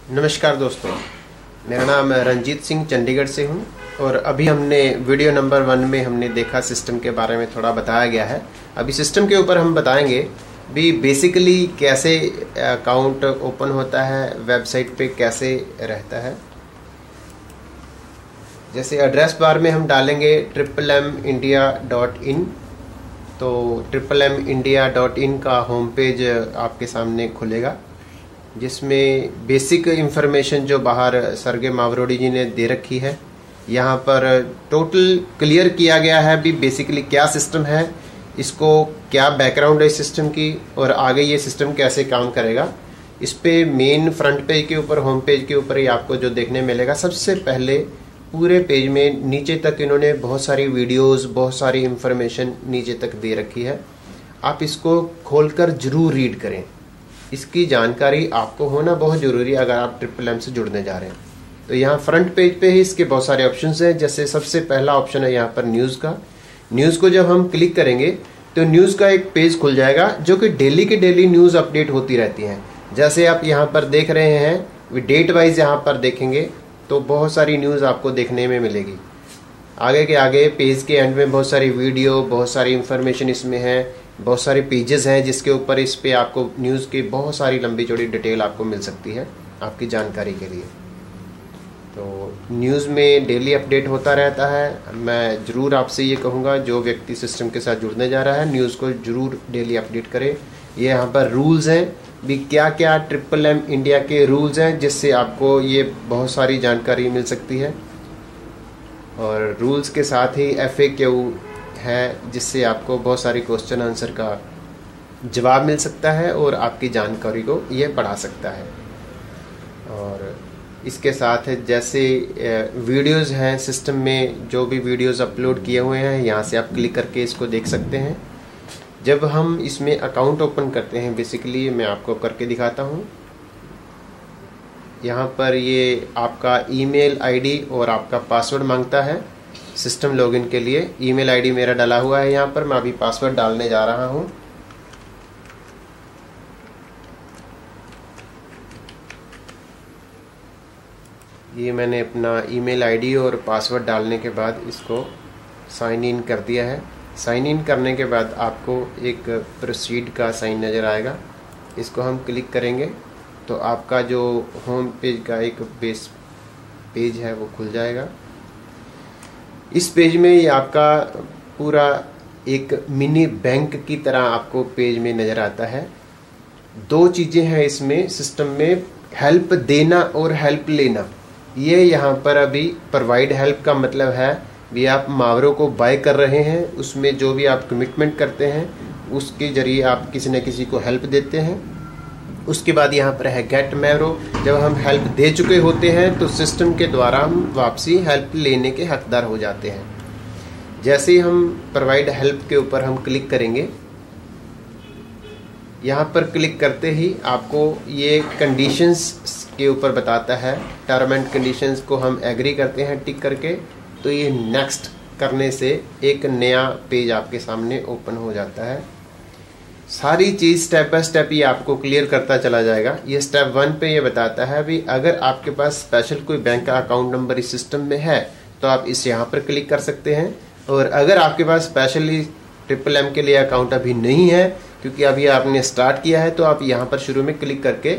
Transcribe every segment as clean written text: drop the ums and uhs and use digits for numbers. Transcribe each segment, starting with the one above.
नमस्कार दोस्तों, मेरा नाम रंजीत सिंह चंडीगढ़ से हूं और अभी हमने वीडियो नंबर 1 में हमने देखा सिस्टम के बारे में थोड़ा बताया गया है। अभी सिस्टम के ऊपर हम बताएंगे भी बेसिकली कैसे अकाउंट ओपन होता है, वेबसाइट पे कैसे रहता है। जैसे एड्रेस बार में हम डालेंगे MMIndia.in, तो MMIndia.in का होम पेज आपके सामने खुलेगा, जिसमें बेसिक इंफॉर्मेशन जो बाहर सरगे मावरोडी जी ने दे रखी है। यहाँ पर टोटल क्लियर किया गया है भी बेसिकली क्या सिस्टम है, इसको क्या बैकग्राउंड है सिस्टम की और आगे ये सिस्टम कैसे काम करेगा। इस पे मेन फ्रंट पेज के ऊपर, होम पेज के ऊपर ही आपको जो देखने मिलेगा, सबसे पहले पूरे पेज में नीचे तक इन्होंने बहुत सारी वीडियोस, बहुत सारी इंफॉर्मेशन नीचे तक दे रखी है। आप इसको खोलकर जरूर रीड करें, इसकी जानकारी आपको होना बहुत जरूरी है अगर आप MMM से जुड़ने जा रहे हैं। तो यहाँ फ्रंट पेज पे ही इसके बहुत सारे ऑप्शंस हैं। जैसे सबसे पहला ऑप्शन है यहाँ पर न्यूज़ का। न्यूज़ को जब हम क्लिक करेंगे तो न्यूज़ का एक पेज खुल जाएगा जो कि डेली की डेली न्यूज़ अपडेट होती रहती हैं। जैसे आप यहाँ पर देख रहे हैं, डेट वाइज यहाँ पर देखेंगे तो बहुत सारी न्यूज़ आपको देखने में मिलेगी। आगे के आगे पेज के एंड में बहुत सारी वीडियो, बहुत सारी इंफॉर्मेशन इसमें है, बहुत सारे पेजेस हैं जिसके ऊपर इस पे आपको न्यूज़ की बहुत सारी लंबी चौड़ी डिटेल आपको मिल सकती है आपकी जानकारी के लिए। तो न्यूज़ में डेली अपडेट होता रहता है। मैं ज़रूर आपसे ये कहूँगा, जो व्यक्ति सिस्टम के साथ जुड़ने जा रहा है न्यूज़ को ज़रूर डेली अपडेट करे। ये यहाँ पर रूल्स हैं भी, क्या क्या MMM इंडिया के रूल्स हैं जिससे आपको ये बहुत सारी जानकारी मिल सकती है। और रूल्स के साथ ही FAQ है जिससे आपको बहुत सारी क्वेश्चन आंसर का जवाब मिल सकता है और आपकी जानकारी को ये बढ़ा सकता है। और इसके साथ जैसे वीडियोस हैं, सिस्टम में जो भी वीडियोस अपलोड किए हुए हैं यहाँ से आप क्लिक करके इसको देख सकते हैं। जब हम इसमें अकाउंट ओपन करते हैं, बेसिकली मैं आपको करके दिखाता हूँ। यहाँ पर ये आपका ईमेल आईडी और आपका पासवर्ड मांगता है सिस्टम लॉगिन के लिए। ईमेल आईडी मेरा डाला हुआ है यहाँ पर, मैं अभी पासवर्ड डालने जा रहा हूँ। ये मैंने अपना ईमेल आईडी और पासवर्ड डालने के बाद इसको साइन इन कर दिया है। साइन इन करने के बाद आपको एक प्रोसीड का साइन नज़र आएगा, इसको हम क्लिक करेंगे तो आपका जो होम पेज का एक बेस पेज है वो खुल जाएगा। इस पेज में ये आपका पूरा एक मिनी बैंक की तरह आपको पेज में नज़र आता है। दो चीज़ें हैं इसमें सिस्टम में, हेल्प देना और हेल्प लेना। ये यहाँ पर अभी प्रोवाइड हेल्प का मतलब है भी आप मावरों को बाय कर रहे हैं, उसमें जो भी आप कमिटमेंट करते हैं उसके जरिए आप किसी न किसी को हेल्प देते हैं। उसके बाद यहाँ पर है गेट मैवरो। जब हम हेल्प दे चुके होते हैं तो सिस्टम के द्वारा हम वापसी हेल्प लेने के हकदार हो जाते हैं। जैसे ही हम प्रोवाइड हेल्प के ऊपर हम क्लिक करेंगे, यहाँ पर क्लिक करते ही आपको ये कंडीशंस के ऊपर बताता है। टर्म एंड कंडीशंस को हम एग्री करते हैं टिक करके, तो ये नेक्स्ट करने से एक नया पेज आपके सामने ओपन हो जाता है। सारी चीज़ स्टेप बाय स्टेप ये आपको क्लियर करता चला जाएगा। ये स्टेप 1 पे ये बताता है भी अगर आपके पास स्पेशल कोई बैंक का अकाउंट नंबर इस सिस्टम में है तो आप इस यहाँ पर क्लिक कर सकते हैं। और अगर आपके पास स्पेशली MMM के लिए अकाउंट अभी नहीं है, क्योंकि अभी आपने स्टार्ट किया है, तो आप यहाँ पर शुरू में क्लिक करके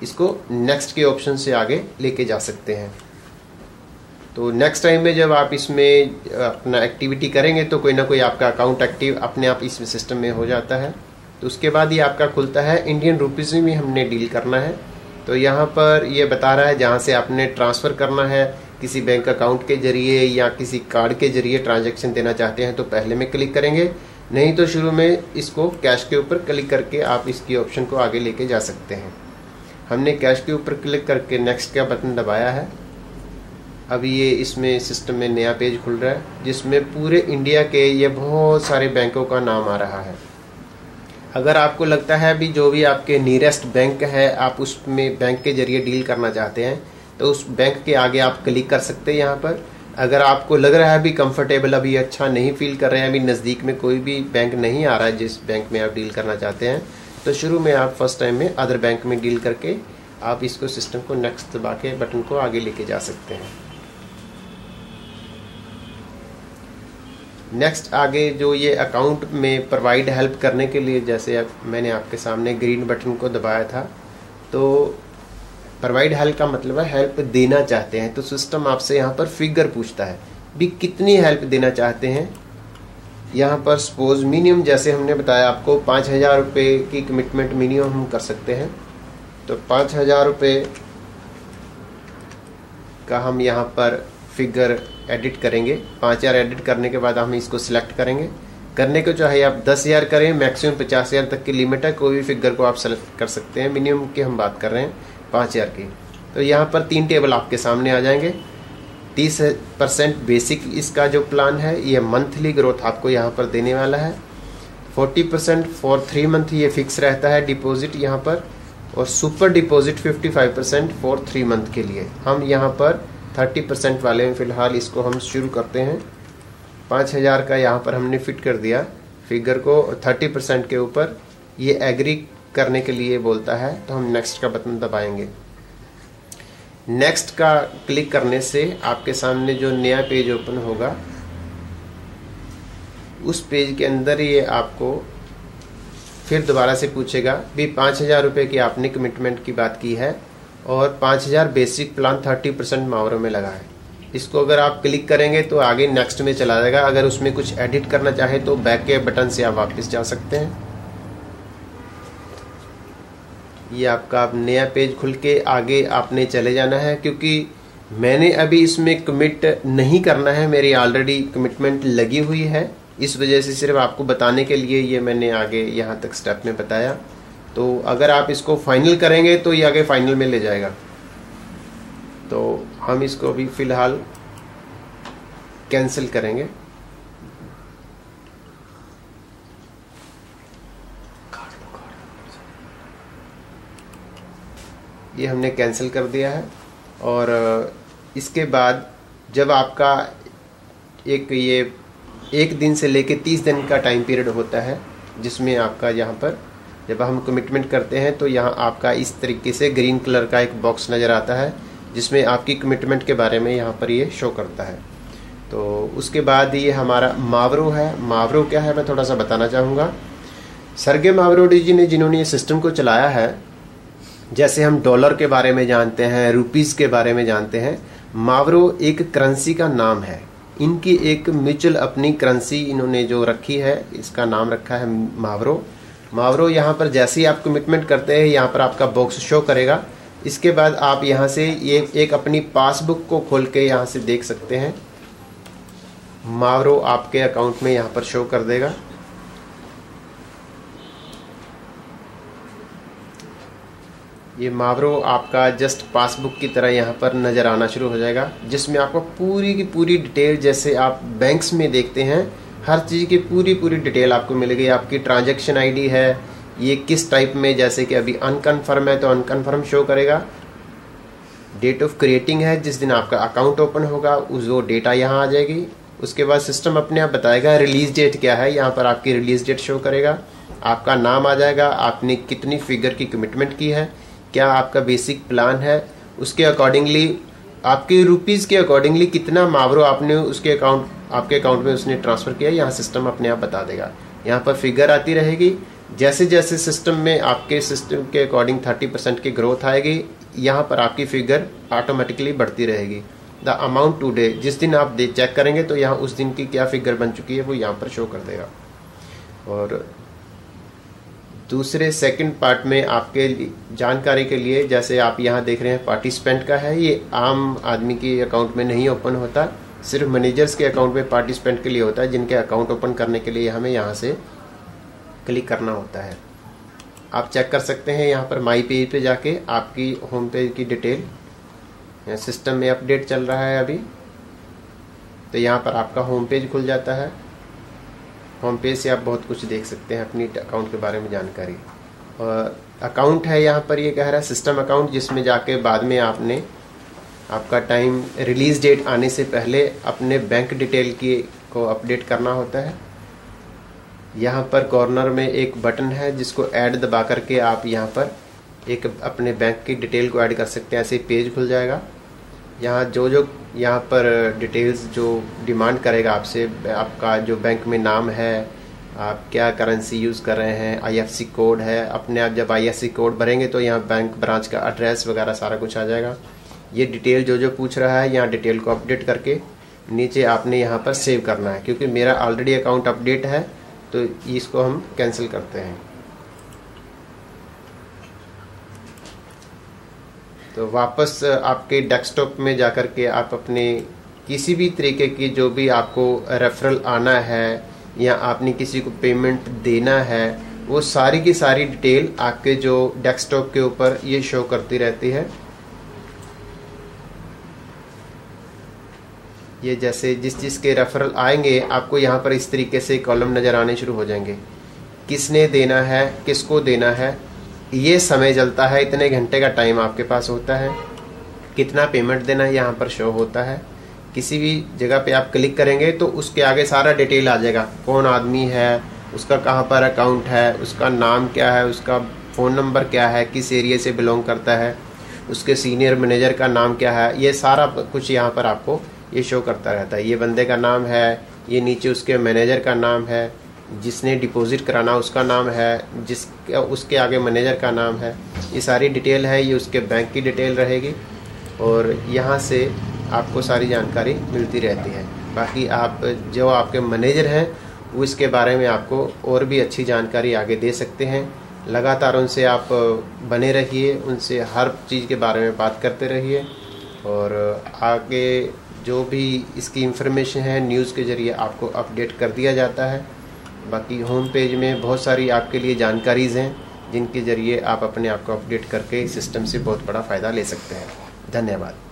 इसको नेक्स्ट के ऑप्शन से आगे लेके जा सकते हैं। तो नेक्स्ट टाइम में जब आप इसमें अपना एक्टिविटी करेंगे तो कोई ना कोई आपका अकाउंट एक्टिव अपने आप इस सिस्टम में हो जाता है। तो उसके बाद ये आपका खुलता है। इंडियन रुपीज़ में हमने डील करना है, तो यहाँ पर ये बता रहा है जहाँ से आपने ट्रांसफ़र करना है, किसी बैंक अकाउंट के जरिए या किसी कार्ड के जरिए ट्रांजैक्शन देना चाहते हैं तो पहले में क्लिक करेंगे, नहीं तो शुरू में इसको कैश के ऊपर क्लिक करके आप इसकी ऑप्शन को आगे लेके जा सकते हैं। हमने कैश के ऊपर क्लिक करके नेक्स्ट का बटन दबाया है। अभी ये इसमें सिस्टम में नया पेज खुल रहा है जिसमें पूरे इंडिया के ये बहुत सारे बैंकों का नाम आ रहा है। अगर आपको लगता है भी जो भी आपके नियरेस्ट बैंक है आप उसमें बैंक के जरिए डील करना चाहते हैं तो उस बैंक के आगे आप क्लिक कर सकते हैं यहाँ पर। अगर आपको लग रहा है भी कंफर्टेबल, अभी अच्छा नहीं फील कर रहे हैं, अभी नज़दीक में कोई भी बैंक नहीं आ रहा है जिस बैंक में आप डील करना चाहते हैं, तो शुरू में आप फर्स्ट टाइम में अदर बैंक में डील करके आप इसको सिस्टम को नेक्स्ट दबा के बटन को आगे लेके जा सकते हैं। नेक्स्ट आगे जो ये अकाउंट में प्रोवाइड हेल्प करने के लिए, जैसे मैंने आपके सामने ग्रीन बटन को दबाया था, तो प्रोवाइड हेल्प का मतलब है हेल्प देना चाहते हैं। तो सिस्टम आपसे यहाँ पर फिगर पूछता है भी कितनी हेल्प देना चाहते हैं। यहाँ पर सपोज मिनिमम, जैसे हमने बताया आपको 5,000 रुपये की कमिटमेंट मिनिमम हम कर सकते हैं। तो 5,000 रुपये का हम यहाँ पर फिगर एडिट करेंगे। 5,000 एडिट करने के बाद हम इसको सिलेक्ट करेंगे। करने को चाहे आप 10,000 करें, मैक्सिमम 50,000 तक की लिमिट है, कोई भी फिगर को आप सेलेक्ट कर सकते हैं। मिनिमम की हम बात कर रहे हैं 5,000 की। तो यहाँ पर 3 टेबल आपके सामने आ जाएंगे। 30% बेसिक इसका जो प्लान है, ये मंथली ग्रोथ आपको यहाँ पर देने वाला है। 40% फॉर 3 मंथ ये फिक्स रहता है डिपॉजिट यहाँ पर, और सुपर डिपॉजिट 55% फॉर 3 मंथ के लिए। हम यहाँ पर 30% वाले में फिलहाल इसको हम शुरू करते हैं। 5,000 का यहाँ पर हमने फिट कर दिया फिगर को। 30% के ऊपर ये एग्री करने के लिए बोलता है, तो हम नेक्स्ट का बटन दबाएंगे। नेक्स्ट का क्लिक करने से आपके सामने जो नया पेज ओपन होगा, उस पेज के अंदर ये आपको फिर दोबारा से पूछेगा भी 5,000 रुपये की आपने कमिटमेंट की बात की है और 5,000 बेसिक प्लान 30% मावरों में लगा है। इसको अगर आप क्लिक करेंगे तो आगे नेक्स्ट में चला जाएगा। अगर उसमें कुछ एडिट करना चाहे तो बैक के बटन से आप वापस जा सकते हैं। ये आपका अब नया पेज खुल के आगे आपने चले जाना है, क्योंकि मैंने अभी इसमें कमिट नहीं करना है, मेरी ऑलरेडी कमिटमेंट लगी हुई है। इस वजह से सिर्फ आपको बताने के लिए ये मैंने आगे यहाँ तक स्टेप में बताया। तो अगर आप इसको फाइनल करेंगे तो ये आगे फाइनल में ले जाएगा। तो हम इसको अभी फिलहाल कैंसिल करेंगे। ये हमने कैंसिल कर दिया है। और इसके बाद जब आपका एक दिन से लेके 30 दिन का टाइम पीरियड होता है, जिसमें आपका यहाँ पर जब हम कमिटमेंट करते हैं तो यहाँ आपका इस तरीके से ग्रीन कलर का एक बॉक्स नज़र आता है, जिसमें आपकी कमिटमेंट के बारे में यहाँ पर ये शो करता है। तो उसके बाद ये हमारा मावरो है। मावरो क्या है मैं थोड़ा सा बताना चाहूँगा। सर्गे मावरोडी जी ने जिन्होंने ये सिस्टम को चलाया है, जैसे हम डॉलर के बारे में जानते हैं, रुपीज़ के बारे में जानते हैं, मावरो एक करेंसी का नाम है। इनकी एक म्यूचुअल अपनी करेंसी इन्होंने जो रखी है, इसका नाम रखा है मावरो। मावरो यहाँ पर जैसे ही आप कमिटमेंट करते हैं, यहाँ पर आपका बॉक्स शो करेगा। इसके बाद आप यहाँ से ये एक अपनी पासबुक को खोल के यहाँ से देख सकते हैं। मावरो आपके अकाउंट में यहाँ पर शो कर देगा। ये मावरो आपका जस्ट पासबुक की तरह यहाँ पर नज़र आना शुरू हो जाएगा, जिसमें आपको पूरी की पूरी डिटेल, जैसे आप बैंक्स में देखते हैं, हर चीज़ की पूरी डिटेल आपको मिलेगी। आपकी ट्रांजैक्शन आईडी है, ये किस टाइप में, जैसे कि अभी अनकन्फर्म है तो अनकन्फर्म शो करेगा। डेट ऑफ क्रिएटिंग है, जिस दिन आपका अकाउंट ओपन होगा उस वो डेटा यहाँ आ जाएगी। उसके बाद सिस्टम अपने आप बताएगा रिलीज डेट क्या है, यहाँ पर आपकी रिलीज डेट शो करेगा। आपका नाम आ जाएगा, आपने कितनी फिगर की कमिटमेंट की है, क्या आपका बेसिक प्लान है, उसके अकॉर्डिंगली आपके रुपीज़ के अकॉर्डिंगली कितना मावरो आपने उसके आपके अकाउंट में उसने ट्रांसफ़र किया, यहाँ सिस्टम अपने आप बता देगा। यहाँ पर फिगर आती रहेगी। जैसे जैसे सिस्टम में आपके सिस्टम के अकॉर्डिंग 30% की ग्रोथ आएगी, यहाँ पर आपकी फिगर ऑटोमेटिकली बढ़ती रहेगी। द अमाउंट टुडे, जिस दिन आप चेक करेंगे तो यहाँ उस दिन की क्या फिगर बन चुकी है वो यहाँ पर शो कर देगा। और दूसरे सेकंड पार्ट में आपके जानकारी के लिए, जैसे आप यहाँ देख रहे हैं पार्टिसिपेंट का है, ये आम आदमी के अकाउंट में नहीं ओपन होता, सिर्फ मैनेजर्स के अकाउंट में पार्टिसिपेंट के लिए होता है, जिनके अकाउंट ओपन करने के लिए हमें यहाँ से क्लिक करना होता है। आप चेक कर सकते हैं यहाँ पर माई पेज पे जाके आपकी होम पेज की डिटेल, सिस्टम में अपडेट चल रहा है अभी, तो यहाँ पर आपका होम पेज खुल जाता है। होम पेज से आप बहुत कुछ देख सकते हैं अपनी अकाउंट के बारे में जानकारी। और अकाउंट है यहाँ पर, ये कह रहा है सिस्टम अकाउंट, जिसमें जाके बाद में आपने आपका टाइम रिलीज डेट आने से पहले अपने बैंक डिटेल को अपडेट करना होता है। यहाँ पर कॉर्नर में एक बटन है जिसको ऐड दबा करके आप यहाँ पर एक अपने बैंक की डिटेल को ऐड कर सकते हैं। ऐसे ही पेज खुल जाएगा। यहाँ जो यहाँ पर डिटेल्स जो डिमांड करेगा आपसे, आपका जो बैंक में नाम है, आप क्या करेंसी यूज़ कर रहे हैं, IFSC कोड है। अपने आप जब IFSC कोड भरेंगे तो यहाँ बैंक ब्रांच का एड्रेस वगैरह सारा कुछ आ जाएगा। ये डिटेल जो पूछ रहा है, यहाँ डिटेल को अपडेट करके नीचे आपने यहाँ पर सेव करना है। क्योंकि मेरा ऑलरेडी अकाउंट अपडेट है तो इसको हम कैंसिल करते हैं। तो वापस आपके डेस्कटॉप में जाकर के आप अपने किसी भी तरीके की जो भी आपको रेफरल आना है या आपने किसी को पेमेंट देना है, वो सारी की सारी डिटेल आपके जो डेस्कटॉप के ऊपर ये शो करती रहती है। ये जैसे जिस के रेफरल आएंगे आपको यहाँ पर इस तरीके से कॉलम नज़र आने शुरू हो जाएंगे। किसने देना है, किसको देना है, ये समय चलता है, इतने घंटे का टाइम आपके पास होता है, कितना पेमेंट देना है यहाँ पर शो होता है। किसी भी जगह पे आप क्लिक करेंगे तो उसके आगे सारा डिटेल आ जाएगा। कौन आदमी है, उसका कहाँ पर अकाउंट है, उसका नाम क्या है, उसका फ़ोन नंबर क्या है, किस एरिया से बिलोंग करता है, उसके सीनियर मैनेजर का नाम क्या है, ये सारा कुछ यहाँ पर आपको ये शो करता रहता है। ये बंदे का नाम है, ये नीचे उसके मैनेजर का नाम है, जिसने डिपॉजिट कराना उसका नाम है, उसके आगे मैनेजर का नाम है। ये सारी डिटेल है, ये उसके बैंक की डिटेल रहेगी और यहाँ से आपको सारी जानकारी मिलती रहती है। बाकी आप जो आपके मैनेजर हैं वो इसके बारे में आपको और भी अच्छी जानकारी आगे दे सकते हैं। लगातार उनसे आप बने रहिए, उनसे हर चीज़ के बारे में बात करते रहिए और आगे जो भी इसकी इंफॉर्मेशन है न्यूज़ के ज़रिए आपको अपडेट कर दिया जाता है। बाकी होम पेज में बहुत सारी आपके लिए जानकारीज़ हैं जिनके ज़रिए आप अपने आप को अपडेट करके सिस्टम से बहुत बड़ा फ़ायदा ले सकते हैं। धन्यवाद।